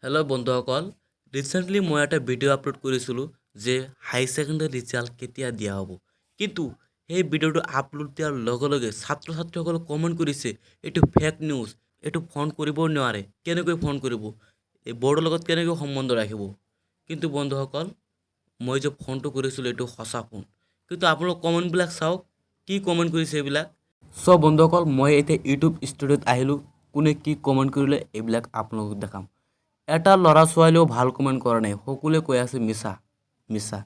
Hello' বন্ধুসকল, recently মই এটা ভিডিঅ' আপলোড কৰিছিলোঁ যে হাই ছেকেণ্ডেৰী ৰিজাল্ট কেতিয়া দিয়া হ'ব। কিন্তু সেই ভিডিঅ'টো আপলোড দিয়াৰ লগে লগে ছাত্ৰ ছাত্ৰীসকলে কমেণ্ট কৰিছে এইটো ফেক নিউজ, এইটো ফোন কৰিব নোৱাৰে। কেনেকৈ ফোন কৰিব, এই বৰ্ডৰ লগত কেনেকৈ সম্বন্ধ ৰাখিব। কিন্তু বন্ধুসকল, মই যে ফোনটো কৰিছিলোঁ এইটো সঁচা ফোন। কিন্তু আপোনালোক কমেণ্টবিলাক চাওক, কি কমেণ্ট কৰিছে এইবিলাক। চ' বন্ধুসকল, মই এতিয়া ইউটিউব ষ্টুডিঅ'ত আহিলোঁ। কোনে কি কমেণ্ট কৰিলে এইবিলাক আপোনালোকক দেখাম। এটা ল'ৰা ছোৱালীও ভাল কমেণ্ট কৰা নাই, সকলোৱে কৈ আছে মিছা মিছা।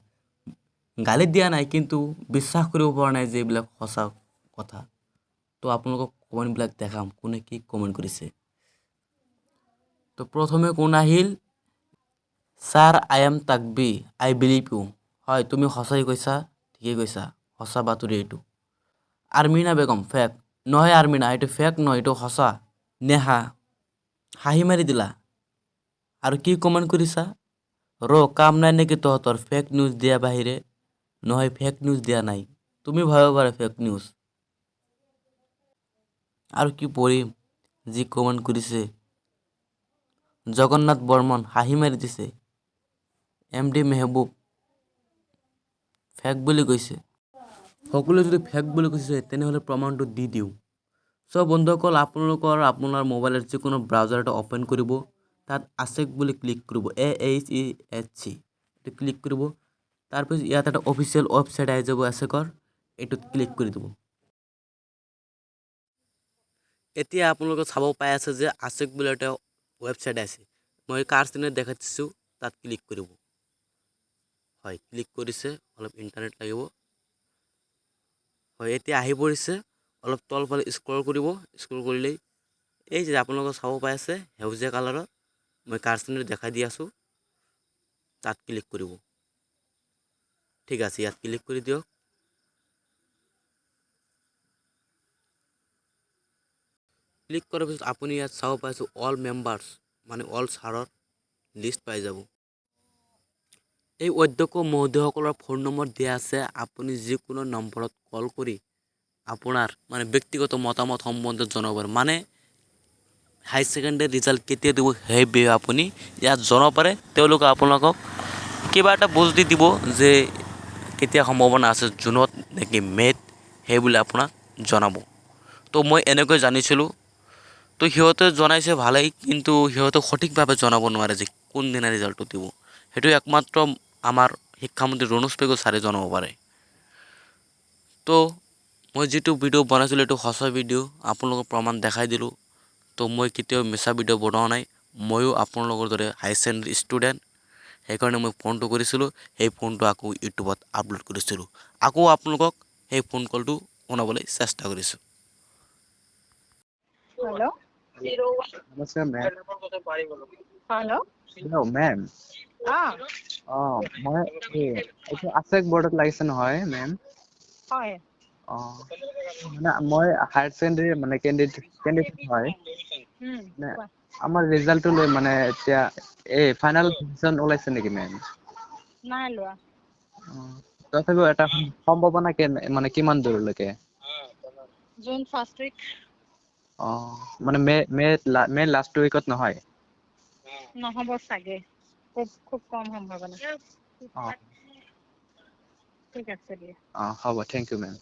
গালি দিয়া নাই, কিন্তু বিশ্বাস কৰিব পৰা নাই যে এইবিলাক সঁচা কথা। তো আপোনালোকক কমেণ্টবিলাক দেখাম কোনে কি কমেণ্ট কৰিছে। তো প্ৰথমে কোন আহিল, ছাৰ আই এম তাকবি, আই বিলিভ ইউ। হয়, তুমি সঁচাই কৈছা, ঠিকেই কৈছা, সঁচা বাতৰি এইটো। আৰ্মিনা বেগম, ফেক নহয়। আৰ্মিনা, এইটো ফেক নহয়, এইটো সঁচা। নেহা, হাঁহি মাৰি দিলা। আৰু কি কমেণ্ট কৰিছা, কাম নাই নেকি তহঁতৰ ফেক নিউজ দিয়া বাহিৰে। নহয়, ফেক নিউজ দিয়া নাই, তুমি ভাবিব পাৰা ফেক নিউজ। আৰু কি পঢ়িম, যি কমেণ্ট কৰিছে। জগন্নাথ বৰ্মন, হাঁহি মাৰি দিছে। এম ডি মেহবুব, ফেক বুলি কৈছে। সকলোৱে যদি ফেক বুলি কৈছে তেনেহ'লে প্ৰমাণটো দি দিওঁ। চ' বন্ধুসকল, আপোনাৰ মোবাইলৰ যিকোনো ব্ৰাউজাৰ এটা অ'পেন কৰিব, তাত আছেক বুলি ক্লিক কৰিব, AHEC এইটো ক্লিক কৰিব। তাৰপিছত ইয়াত এটা অফিচিয়েল ৱেবছাইট আহি যাব আছেকৰ, এইটোত ক্লিক কৰি দিব। এতিয়া আপোনালোকে চাব পাই আছে যে আছেক বুলি এটা ৱেবছাইট আছে। মই কাৰ চিনে দেখাই দিছোঁ, তাত ক্লিক কৰিব। হয়, ক্লিক কৰিছে, অলপ ইণ্টাৰনেট লাগিব। হয়, এতিয়া আহি পৰিছে। অলপ তলফালে স্ক্ৰল কৰিব, স্ক্ৰল কৰিলেই এই যে আপোনালোকে চাব পাই আছে সেউজীয়া কালাৰৰ, মই কাৰ চিনে দেখাই দি আছোঁ, তাত ক্লিক কৰিব। ঠিক আছে, ইয়াত ক্লিক কৰি দিয়ক। ক্লিক কৰাৰ পিছত আপুনি ইয়াত চাব পাইছোঁ অল মেম্বাৰ্ছ, মানে অল ছাৰৰ লিষ্ট পাই যাব। এই অধ্যক্ষ মহোদয়সকলৰ ফোন নম্বৰ দিয়া আছে। আপুনি যিকোনো নম্বৰত কল কৰি আপোনাৰ মানে ব্যক্তিগত মতামত সম্বন্ধত জনাব পাৰে। মানে হাই ছেকেণ্ডেৰী ৰিজাল্ট কেতিয়া দিব সেই আপুনি ইয়াত জনাব পাৰে। তেওঁলোকে আপোনালোকক কিবা এটা বুজ দি দিব যে কেতিয়া সম্ভাৱনা আছে, জুনত নেকি মে'ত, সেইবুলি আপোনাক জনাব। তো মই এনেকৈ জানিছিলোঁ। তো সিহঁতে জনাইছে ভালেই, কিন্তু সিহঁতে সঠিকভাৱে জনাব নোৱাৰে যে কোনদিনা ৰিজাল্টটো দিব। সেইটো একমাত্ৰ আমাৰ শিক্ষামন্ত্ৰী ৰণোজ পেগু ছাৰে জনাব পাৰে। তো মই যিটো ভিডিঅ' বনাইছিলোঁ এইটো সঁচা ভিডিঅ', আপোনালোকক প্ৰমাণ দেখাই দিলোঁ। তো মই কেতিয়াও মিছা ভিডিঅ' বনোৱা নাই। ময়ো আপোনালোকৰ দৰে হাই ছেকেণ্ডেৰী ষ্টুডেণ্ট, সেইকাৰণে মই ফোনটো কৰিছিলোঁ। সেই ফোনটো আকৌ ইউটিউবত আপলোড কৰিছিলোঁ। আকৌ আপোনালোকক সেই ফোন কলটো শুনাবলৈ চেষ্টা কৰিছোঁ। Hello? Namaskar, ma'am. Hello? Hello, ma'am. মই এইটো আছেক বৰ্ডত লাগিছে নহয় মেম? হয়। মানে মই হায়াৰ ছেকেণ্ডেৰী মানে কেণ্ডিডেট হয়। মানে কোৱা। আমাৰ ৰিজাল্টটো লৈ মানে এতিয়া এই ফাইনেল ডিচিশ্যন ওলাইছে নেকি মেম? নাই লোৱা। তথাপিও এটা সম্ভাৱনা মানে কিমান দূৰলৈকে? June first week. মানে মে লাষ্ট উইকত নহয়? নহ'ব চাগে, খুব কম সম্ভাৱনা। ঠিক আছে দিয়া। হ'ব, থেংক ইউ মেম।